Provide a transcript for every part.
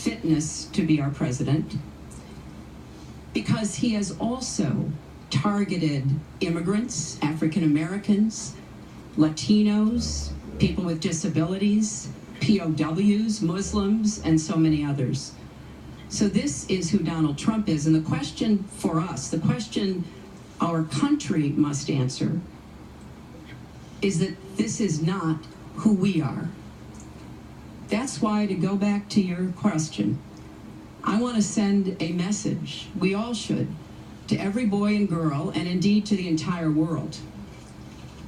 fitness to be our president, because he has also targeted immigrants, African Americans, Latinos, people with disabilities, POWs, Muslims, and so many others. So this is who Donald Trump is. And the question for us, the question our country must answer, is that this is not who we are. That's why, to go back to your question, I want to send a message, we all should, to every boy and girl, and indeed to the entire world,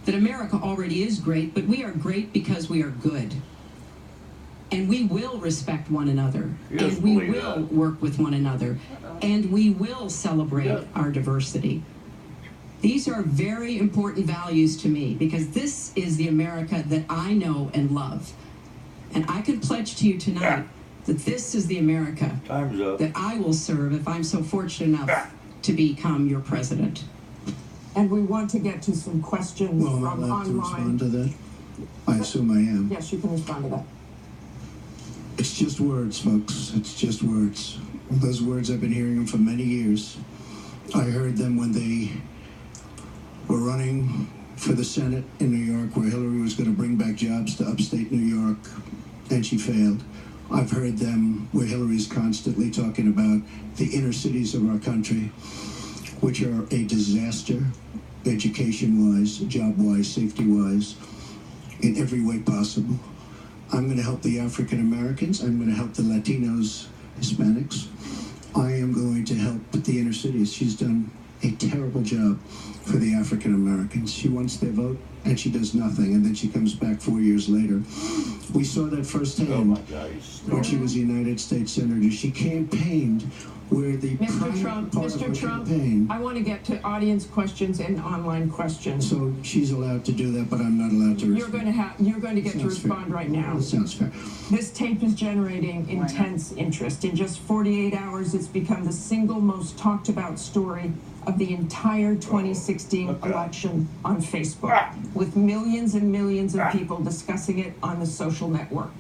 that America already is great, but we are great because we are good. And we will respect one another, and we will work with one another, and we will celebrate our diversity. These are very important values to me, because this is the America that I know and love. And I can pledge to you tonight that this is the America that I will serve if I'm so fortunate enough to become your president. And we want to get to some questions from online. Well, I'm allowed to respond to that? I assume I am. Yes, you can respond to that. It's just words, folks. It's just words. Those words, I've been hearing them for many years. I heard them when they were running for the Senate in New York, where Hillary was going to bring back jobs to upstate New York, and she failed. I've heard them where Hillary's constantly talking about the inner cities of our country, which are a disaster, education-wise, job-wise, safety-wise, in every way possible. I'm going to help the African Americans. I'm going to help the Latinos, Hispanics. I am going to help the inner cities. She's done a terrible job for the African Americans. She wants their vote, and she does nothing, and then she comes back 4 years later. We saw that firsthand when she was a United States Senator. She campaigned where the Mr. Trump, I want to get to audience questions and online questions. So she's allowed to do that, but I'm not allowed to respond. You're going to get to respond right now. That sounds fair. This tape is generating intense interest. In just 48 hours, it's become the single most talked about story of the entire 2016 election on Facebook, with millions and millions of people discussing it on the social network.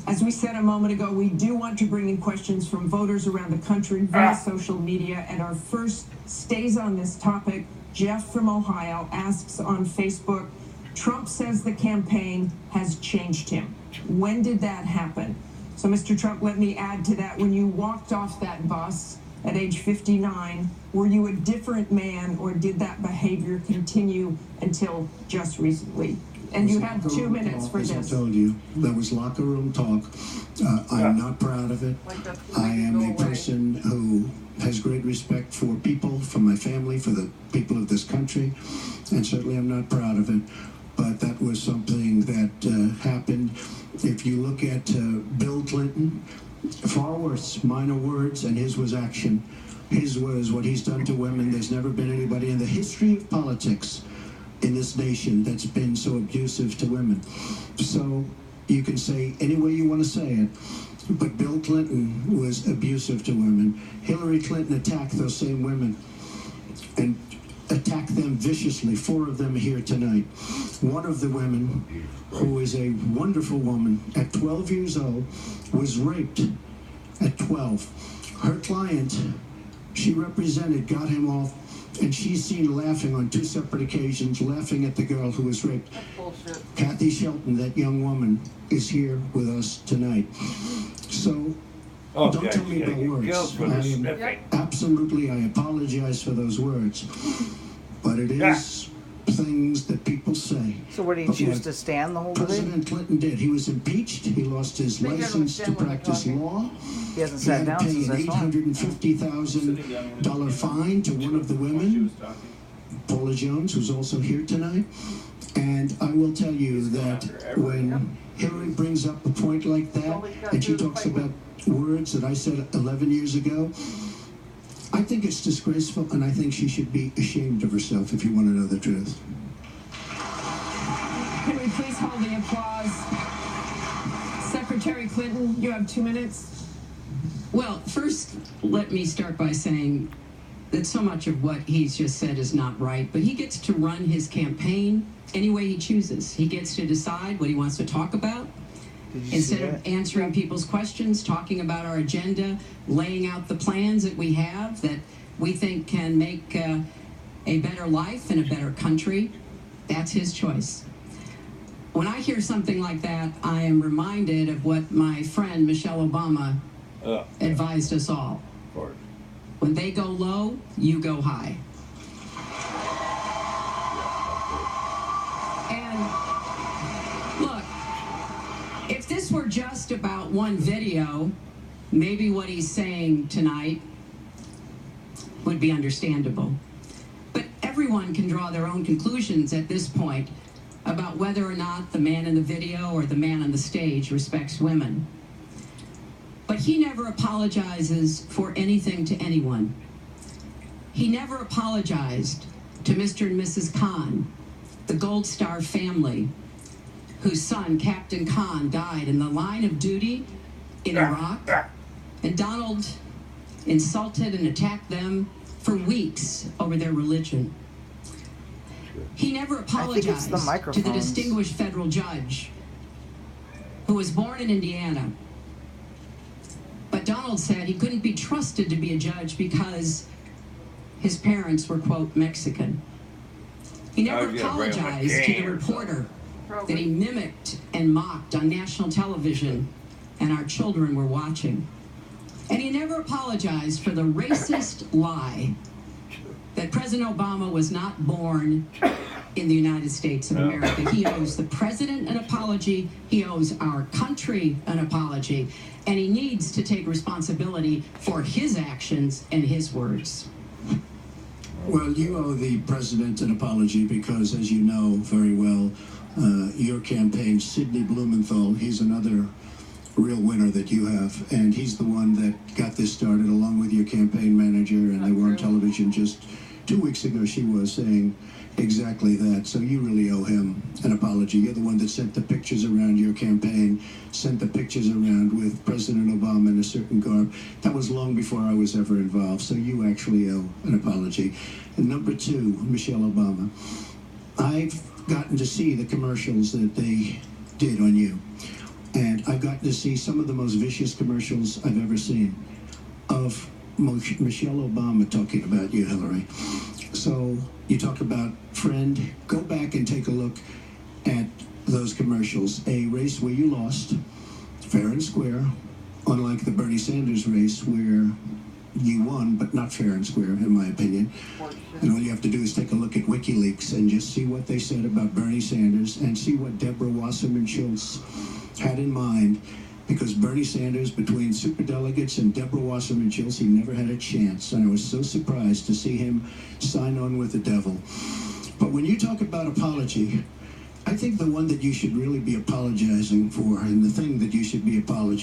As we said a moment ago, we do want to bring in questions from voters around the country via social media, and our first stays on this topic. Jeff from Ohio asks on Facebook, Trump says the campaign has changed him. When did that happen? So, Mr. Trump, let me add to that. When you walked off that bus at age 59, were you a different man, or did that behavior continue until just recently? And you have 2 minutes for this. As I told you, that was locker room talk. I'm not proud of it. I am a person who has great respect for people, for my family, for the people of this country, and certainly I'm not proud of it. But that was something that happened. If you look at Bill Clinton, far worse, minor words, and his was action. His was what he's done to women. There's never been anybody in the history of politics in this nation that's been so abusive to women. So you can say any way you want to say it, but Bill Clinton was abusive to women. Hillary Clinton attacked those same women and attacked them viciously. 4 of them are here tonight. One of the women, who is a wonderful woman, at 12 years old, was raped at 12. Her client, she represented, got him off, and she's seen laughing on 2 separate occasions, laughing at the girl who was raped. Kathy Shelton, that young woman, is here with us tonight. So don't tell me about words. Absolutely, I apologize for those words. But it is things that people say. So what, did he choose to stand the whole debate? President Clinton did. He was impeached. He lost his license to practice law. He hasn't sat down since this. He had to pay an $850,000 fine to one of the women, Paula Jones, who's also here tonight. And I will tell you that when Hillary brings up a point like that, and she talks about words that I said 11 years ago, I think it's disgraceful, and I think she should be ashamed of herself, if you want to know the truth. Can we please hold the applause? Secretary Clinton, you have 2 minutes. Well, first, let me start by saying that so much of what he's just said is not right, but he gets to run his campaign any way he chooses. He gets to decide what he wants to talk about, Instead of answering people's questions, talking about our agenda, laying out the plans that we have that we think can make a better life and a better country, that's his choice. When I hear something like that, I am reminded of what my friend Michelle Obama advised us all. When they go low, you go high. And look, if this were just about one video, maybe what he's saying tonight would be understandable. But everyone can draw their own conclusions at this point about whether or not the man in the video or the man on the stage respects women. But he never apologizes for anything to anyone. He never apologized to Mr. and Mrs. Khan, the Gold Star family, whose son, Captain Khan, died in the line of duty in Iraq. And Donald insulted and attacked them for weeks over their religion. He never apologized to the distinguished federal judge who was born in Indiana. But Donald said he couldn't be trusted to be a judge because his parents were, quote, Mexican. He never apologized to the reporter that he mimicked and mocked on national television and our children were watching. And he never apologized for the racist lie that President Obama was not born in the United States of America. He owes the president an apology. He owes our country an apology. And he needs to take responsibility for his actions and his words. Well, you owe the president an apology because, as you know very well, your campaign, Sidney Blumenthal, he's another real winner that you have, and he's the one that got this started along with your campaign manager, and they were on television just 2 weeks ago. She was saying exactly that, so you really owe him an apology. You're the one that sent the pictures around your campaign, sent the pictures around with President Obama in a certain garb. That was long before I was ever involved, so you actually owe an apology. And number two, Michelle Obama, I've gotten to see the commercials that they did on you. And I've gotten to see some of the most vicious commercials I've ever seen of Michelle Obama talking about you, Hillary. So you talk about friend, go back and take a look at those commercials. A race where you lost, fair and square, unlike the Bernie Sanders race where you won, but not fair and square, in my opinion. And all you have to do is take a look at WikiLeaks and just see what they said about Bernie Sanders and see what Deborah Wasserman Schultz had in mind, because Bernie Sanders, between superdelegates and Deborah Wasserman Schultz, he never had a chance, and I was so surprised to see him sign on with the devil. But when you talk about apology, I think the one that you should really be apologizing for, and the thing that you should be apologizing